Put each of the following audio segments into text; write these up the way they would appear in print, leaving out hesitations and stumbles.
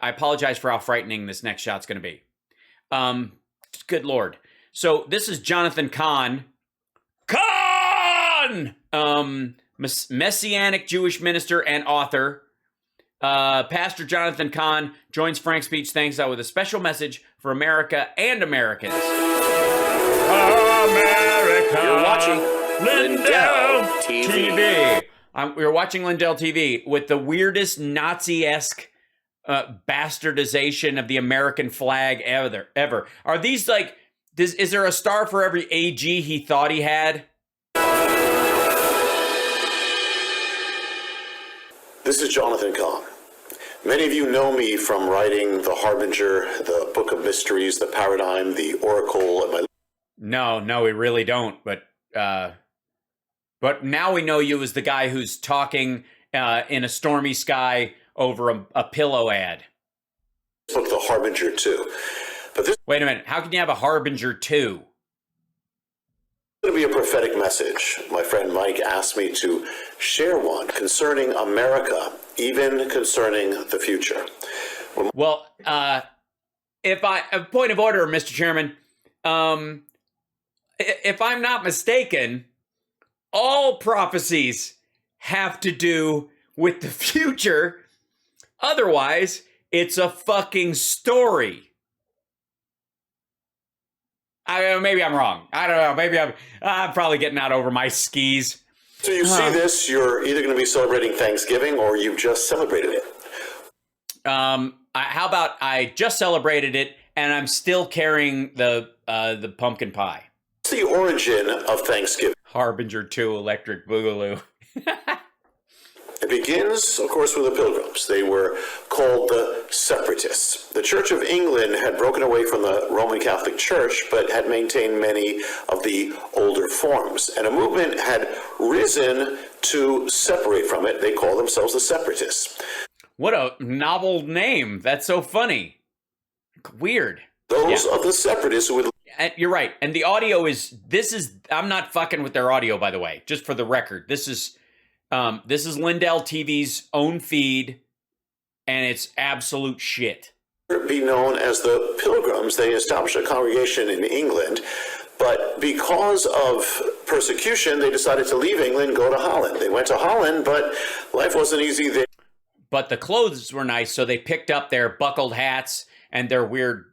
I apologize for how frightening this next shot's going to be. Good Lord. So this is Jonathan Cahn. Cahn! Messianic Jewish minister and author. Pastor Jonathan Cahn joins Frank Speech Thanks Out with a special message for America and Americans. America! You're watching Lindell TV. We're watching Lindell TV with the weirdest Nazi-esque bastardization of the American flag ever. Are these like, is there a star for every AG he thought he had? This is Jonathan Cahn. Many of you know me from writing The Harbinger, the Book of Mysteries, The Paradigm, The Oracle, and my... No, we really don't. But now we know you as the guy who's talking in a stormy sky over a pillow ad. Book, The Harbinger 2. But this... Wait a minute. How can you have a Harbinger 2? It's going to be a prophetic message. My friend Mike asked me to share one concerning America, even concerning the future. Well, a point of order, Mr. Chairman, if I'm not mistaken, all prophecies have to do with the future. Otherwise, it's a fucking story. Maybe I'm wrong. I don't know. Maybe I'm probably getting out over my skis. So you see this, you're either going to be celebrating Thanksgiving or you've just celebrated it. How about I just celebrated it and I'm still carrying the pumpkin pie? What's the origin of Thanksgiving? Harbinger 2 Electric Boogaloo. It begins, of course, with the Pilgrims. They were called the Separatists. The Church of England had broken away from the Roman Catholic Church, but had maintained many of the older forms. And a movement had risen to separate from it. They call themselves the Separatists. What a novel name. That's so funny. Weird. Those of the Separatists who would... You're right. And the audio I'm not fucking with their audio, by the way, just for the record. This is Lindell TV's own feed, and it's absolute shit. Be known as the Pilgrims. They established a congregation in England, but because of persecution, they decided to leave England and go to Holland. They went to Holland, but life wasn't easy there. But the clothes were nice, so they picked up their buckled hats and their weird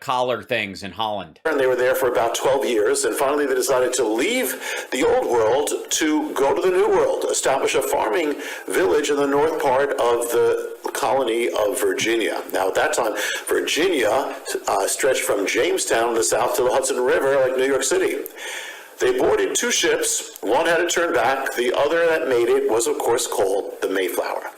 collar things in Holland. And they were there for about 12 years, and finally they decided to leave the old world to go to the new world, establish a farming village in the north part of the colony of Virginia. Now at that time, Virginia stretched from Jamestown in the south to the Hudson River like New York City. They boarded 2 ships, one had to turn back, the other that made it was of course called the Mayflower.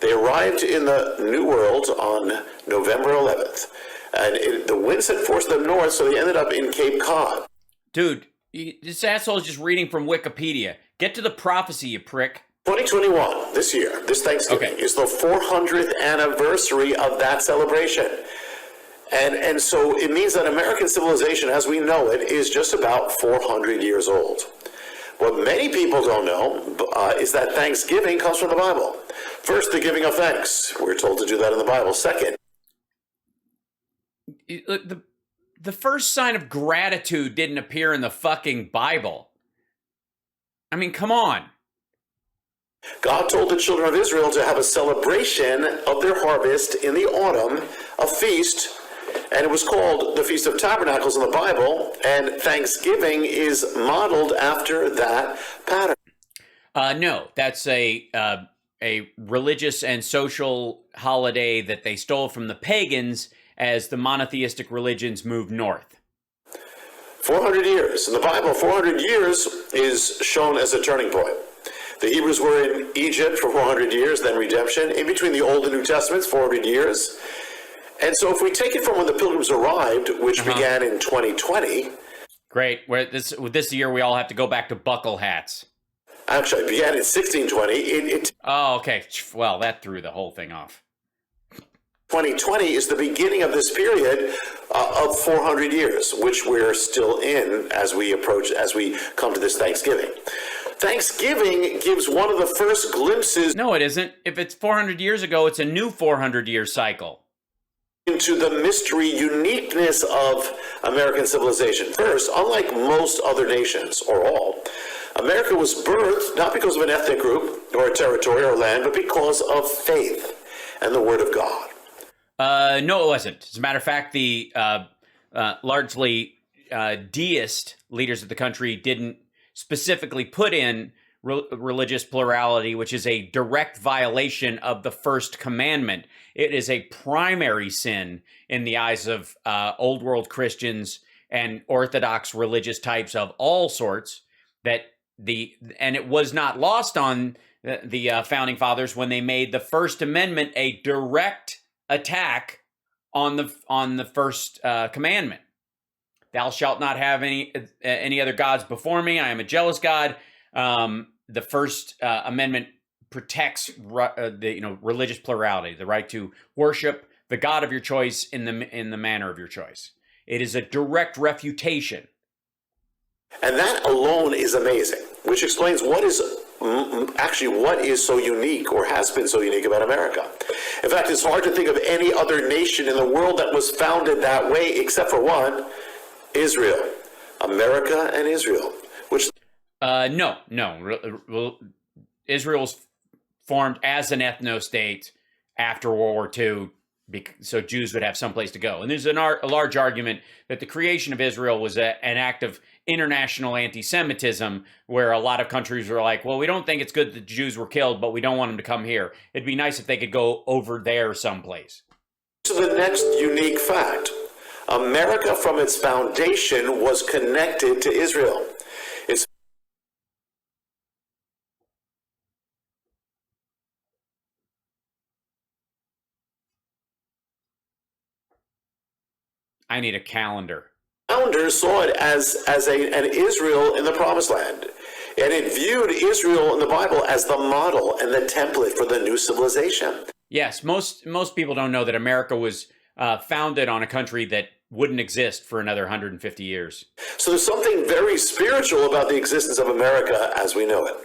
They arrived in the New World on November 11th. And the winds had forced them north, so they ended up in Cape Cod. Dude, this asshole is just reading from Wikipedia. Get to the prophecy, you prick. 2021, this year, this Thanksgiving, is the 400th anniversary of that celebration. And so it means that American civilization, as we know it, is just about 400 years old. What many people don't know is that Thanksgiving comes from the Bible. First, the giving of thanks. We're told to do that in the Bible. Second, the first sign of gratitude didn't appear in the fucking Bible. I mean, come on. God told the children of Israel to have a celebration of their harvest in the autumn, a feast, and it was called the Feast of Tabernacles in the Bible, and Thanksgiving is modeled after that pattern. No, that's a religious and social holiday that they stole from the pagans as the monotheistic religions moved north. 400 years. In the Bible, 400 years is shown as a turning point. The Hebrews were in Egypt for 400 years, then redemption. In between the Old and New Testaments, 400 years. And so if we take it from when the Pilgrims arrived, which began in 2020... Great. This year we all have to go back to buckle hats. Actually, it began in 1620. Oh, okay. Well, that threw the whole thing off. 2020 is the beginning of this period of 400 years, which we're still in as we come to this Thanksgiving. Thanksgiving gives one of the first glimpses. No, it isn't. If it's 400 years ago, it's a new 400-year cycle. into the mystery uniqueness of American civilization. First, unlike most other nations, or all, America was birthed not because of an ethnic group or a territory or land, but because of faith and the Word of God. No, it wasn't. As a matter of fact, the largely deist leaders of the country didn't specifically put in religious plurality, which is a direct violation of the first commandment. It is a primary sin in the eyes of old world Christians and Orthodox religious types of all sorts. And it was not lost on the founding fathers when they made the First Amendment a direct attack on the first commandment. Thou shalt not have any other gods before me. I am a jealous God. The First Amendment protects religious plurality, the right to worship the God of your choice in the manner of your choice. It is a direct refutation. And that alone is amazing, which explains what is so unique, or has been so unique, about America. In fact, it's hard to think of any other nation in the world that was founded that way, except for one, Israel. America and Israel. Which no. Israel was formed as an ethno-state after World War II, so Jews would have someplace to go. And there's a large argument that the creation of Israel was an act of international anti-Semitism, where a lot of countries were like, well, we don't think it's good that Jews were killed, but we don't want them to come here. It'd be nice if they could go over there someplace. So the next unique fact, America from its foundation was connected to Israel. I need a calendar. Founders saw it as an Israel in the Promised Land, and it viewed Israel in the Bible as the model and the template for the new civilization. Yes, most people don't know that America was founded on a country that wouldn't exist for another 150 years. So there's something very spiritual about the existence of America as we know it.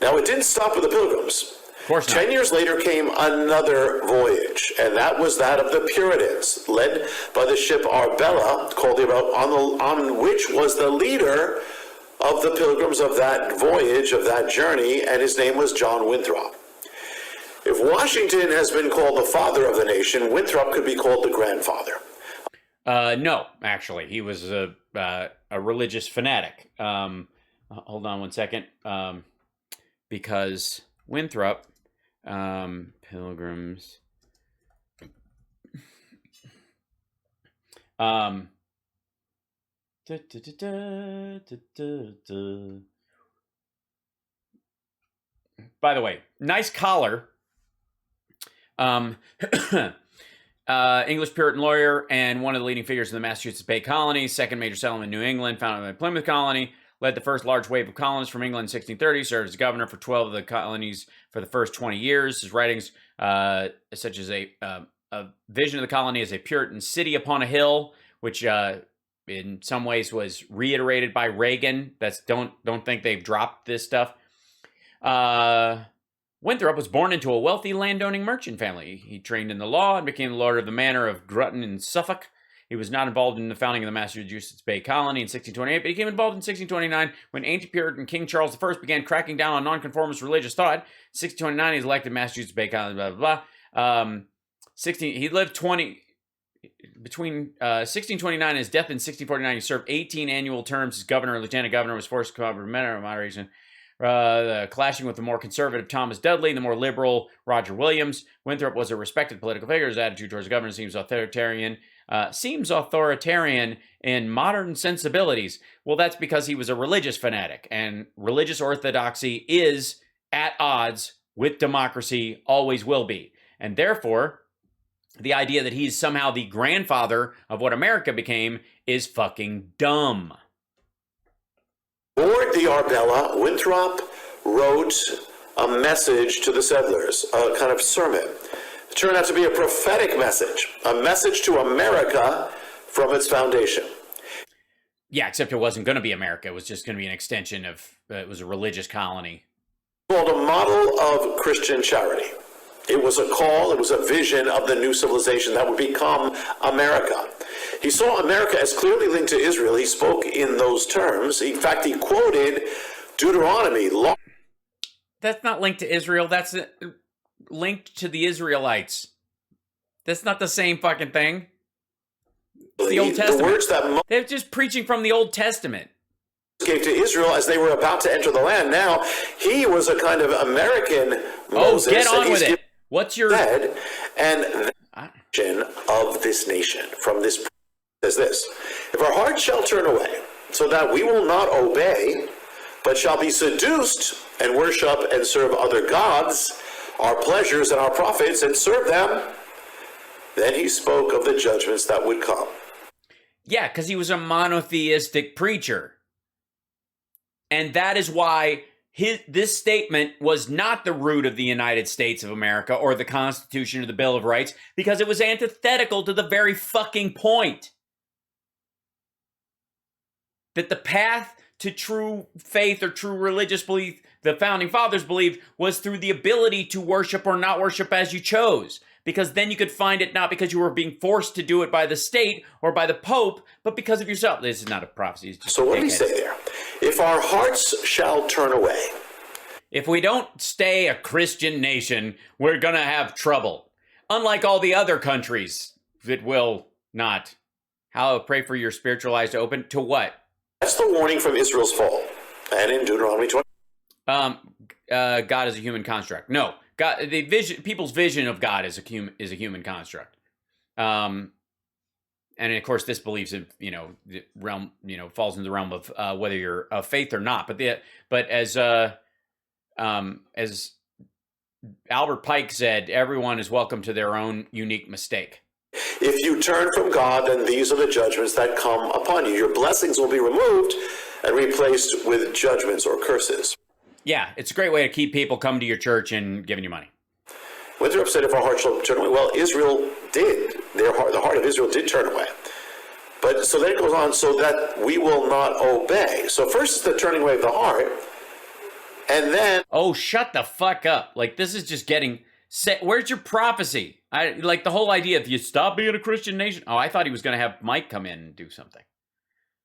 Now, it didn't stop with the Pilgrims. Of course not. 10 years later came another voyage, and that was that of the Puritans, led by the ship Arbella, on which was the leader of the Pilgrims of that voyage, of that journey, and his name was John Winthrop. If Washington has been called the father of the nation, Winthrop could be called the grandfather. No, actually, he was a religious fanatic. Hold on one second, because Winthrop, Pilgrims, by the way, nice collar. English Puritan lawyer and one of the leading figures in the Massachusetts Bay Colony, second major settlement in New England, founded by Plymouth Colony, led the first large wave of colonists from England in 1630, served as governor for 12 of the colonies for the first 20 years. His writings, such as a vision of the colony as a Puritan city upon a hill, which in some ways was reiterated by Reagan. Don't think they've dropped this stuff. Winthrop was born into a wealthy landowning merchant family. He trained in the law and became the lord of the manor of Grutton in Suffolk. He was not involved in the founding of the Massachusetts Bay Colony in 1628, but he became involved in 1629 when anti-Puritan King Charles I began cracking down on nonconformist religious thought. In 1629, he was elected Massachusetts Bay Colony, blah, blah, blah. He lived between 1629 and his death in 1649. He served 18 annual terms as governor and lieutenant governor, was forced to come up with moderation. Clashing with the more conservative Thomas Dudley, the more liberal Roger Williams. Winthrop was a respected political figure. His attitude towards the government seems authoritarian in modern sensibilities. Well, that's because he was a religious fanatic, and religious orthodoxy is at odds with democracy, always will be. And therefore, the idea that he's somehow the grandfather of what America became is fucking dumb. Aboard the Arbella, Winthrop wrote a message to the settlers, a kind of sermon. It turned out to be a prophetic message, a message to America from its foundation. Yeah, except it wasn't going to be America. It was just going to be an extension of, it was a religious colony. Called a model of Christian charity. It was a call, it was a vision of the new civilization that would become America. He saw America as clearly linked to Israel. He spoke in those terms. In fact, he quoted Deuteronomy. That's not linked to Israel. That's linked to the Israelites. That's not the same fucking thing. It's the Old Testament. The words that they're just preaching from the Old Testament. Gave to Israel as they were about to enter the land. Now, he was a kind of American Moses. Oh, get on with it. What's your... And the vision of this nation from this says this: if our hearts shall turn away, so that we will not obey, but shall be seduced and worship and serve other gods, our pleasures and our profits, and serve them, then he spoke of the judgments that would come. Yeah, because he was a monotheistic preacher. And that is why this statement was not the root of the United States of America or the Constitution or the Bill of Rights, because it was antithetical to the very fucking point. That the path to true faith or true religious belief, the founding fathers believed, was through the ability to worship or not worship as you chose. Because then you could find it not because you were being forced to do it by the state or by the Pope, but because of yourself. This is not a prophecy. So what did he say there? If our hearts shall turn away. If we don't stay a Christian nation, we're going to have trouble. Unlike all the other countries that will not. How pray for your spiritual eyes to open. To what? That's the warning from Israel's fall. And in Deuteronomy 20. God is a human construct. No. God, the vision, people's vision of God is a human construct, and of course, this believes in the realm, falls in the realm of whether you're of faith or not. But as Albert Pike said, everyone is welcome to their own unique mistake. If you turn from God, then these are the judgments that come upon you. Your blessings will be removed and replaced with judgments or curses. Yeah, it's a great way to keep people coming to your church and giving you money. Winthrop said, if our heart shall turn away. Well, Israel did. The heart of Israel did turn away. But so then it goes on, so that we will not obey. So first is the turning away of the heart. And then... Oh, shut the fuck up. Like, this is just getting... Where's your prophecy? Like, the whole idea, if you stop being a Christian nation... Oh, I thought he was going to have Mike come in and do something.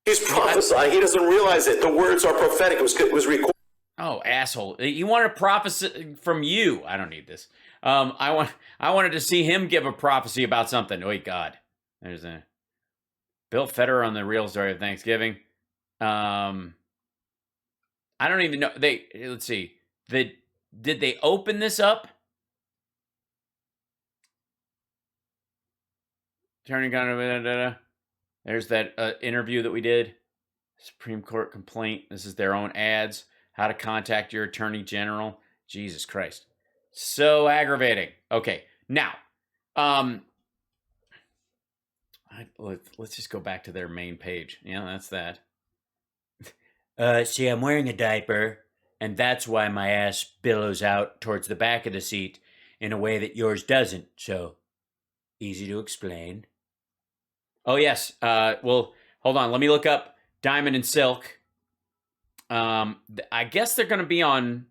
He's prophesying. He doesn't realize it. The words are prophetic. It was recorded. Oh, asshole. You wanted a prophecy from you. I don't need this. I wanted to see him give a prophecy about something. Oh, God. There's a Bill Federer on the real story of Thanksgiving. I don't even know. Let's see. Did they open this up? Turning on. There's that interview that we did. Supreme Court complaint. This is their own ads. How to contact your attorney general. Jesus Christ. So aggravating. Okay. Now, let's just go back to their main page. Yeah, that's that. See, I'm wearing a diaper, and that's why my ass billows out towards the back of the seat in a way that yours doesn't. So, easy to explain. Oh, yes. Well, hold on. Let me look up Diamond and Silk. I guess they're going to be on...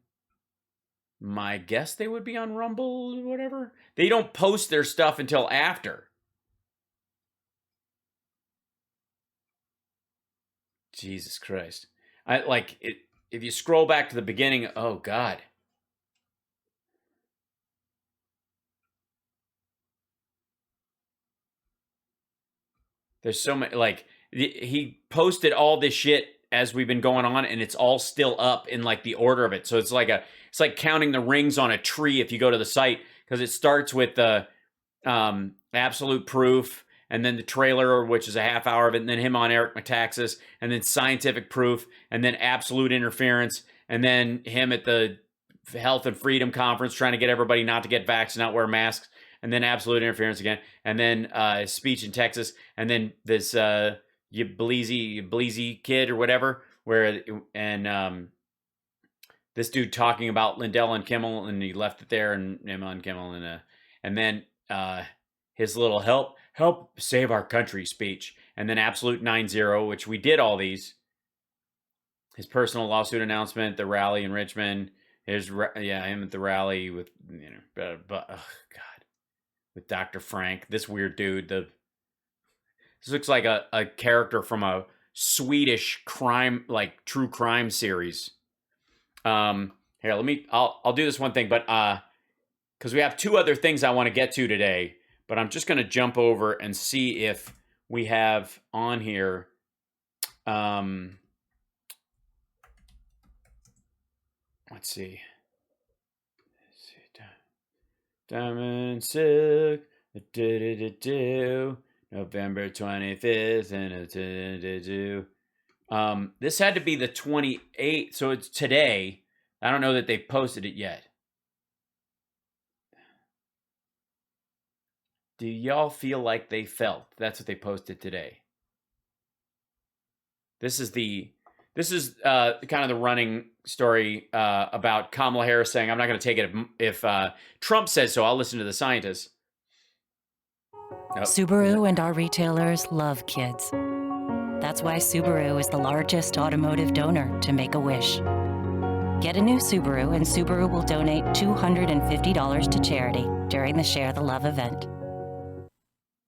My guess they would be on Rumble or whatever. They don't post their stuff until after. Jesus Christ. If you scroll back to the beginning, oh God. There's so many, he posted all this shit as we've been going on, and it's all still up in the order of it. So it's like counting the rings on a tree if you go to the site, because it starts with the absolute proof, and then the trailer, which is a half hour of it, and then him on Eric Metaxas, and then scientific proof, and then absolute interference, and then him at the Health and Freedom Conference trying to get everybody not to get vaccinated, not wear masks, and then absolute interference again, and then his speech in Texas, and then this Bleezy kid or whatever, this dude talking about Lindell and Kimmel, and he left it there, and him on Kimmel, and then his little help save our country speech, and then absolute 9-0, which we did all these. His personal lawsuit announcement, the rally in Richmond, him at the rally with, but oh God, with Dr. Frank, this weird dude. This looks like a character from a Swedish crime, like true crime series. Here, I'll do this one thing, but because we have two other things I want to get to today, but I'm just going to jump over and see if we have on here. Let's see. Diamond Silk, November 25th, and this had to be the 28th, so it's today. I don't know that they've posted it yet. Do y'all feel like they felt? That's what they posted today. This is kind of the running story about Kamala Harris saying, I'm not going to take it if Trump says so. I'll listen to the scientists. Nope. Subaru and our retailers love kids. That's why Subaru is the largest automotive donor to Make-A-Wish. Get a new Subaru, and Subaru will donate $250 to charity during the Share the Love event.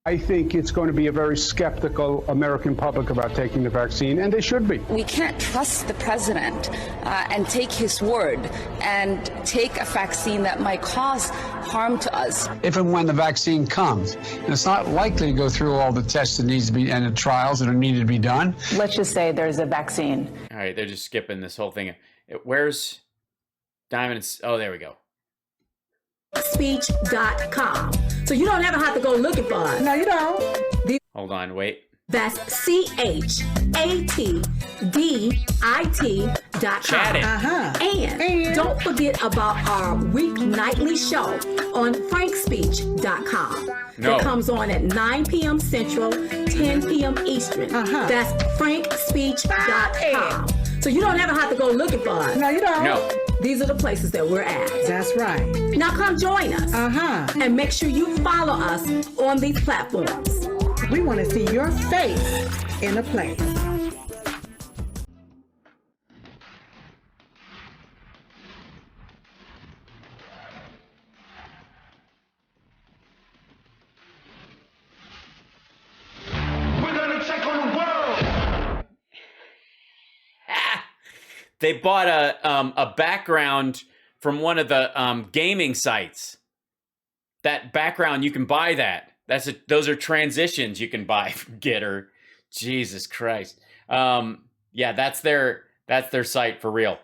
I think it's going to be a very skeptical American public about taking the vaccine, and they should be. We can't trust the president and take his word and take a vaccine that might cause harm to us. If and when the vaccine comes, and it's not likely to go through all the tests that needs to be and the trials that are needed to be done. Let's just say there's a vaccine. All right, they're just skipping this whole thing. Where's Diamond? Oh, there we go. Speech.com. So you don't ever have to go looking for it. No, you don't. Hold on, wait. That's CHATDIT.com. Chat it. And don't forget about our weeknightly show on frankspeech.com. No. It comes on at 9 p.m. Central, 10 p.m. Eastern. That's frankspeech.com. So you don't ever have to go looking for it. No, you don't. No. These are the places that we're at. That's right. Now come join us. And make sure you follow us on these platforms. We want to see your face in a place. They bought a background from one of the gaming sites. That background, you can buy that. Those are transitions you can buy from Getter. Jesus Christ. Yeah, that's their site for real.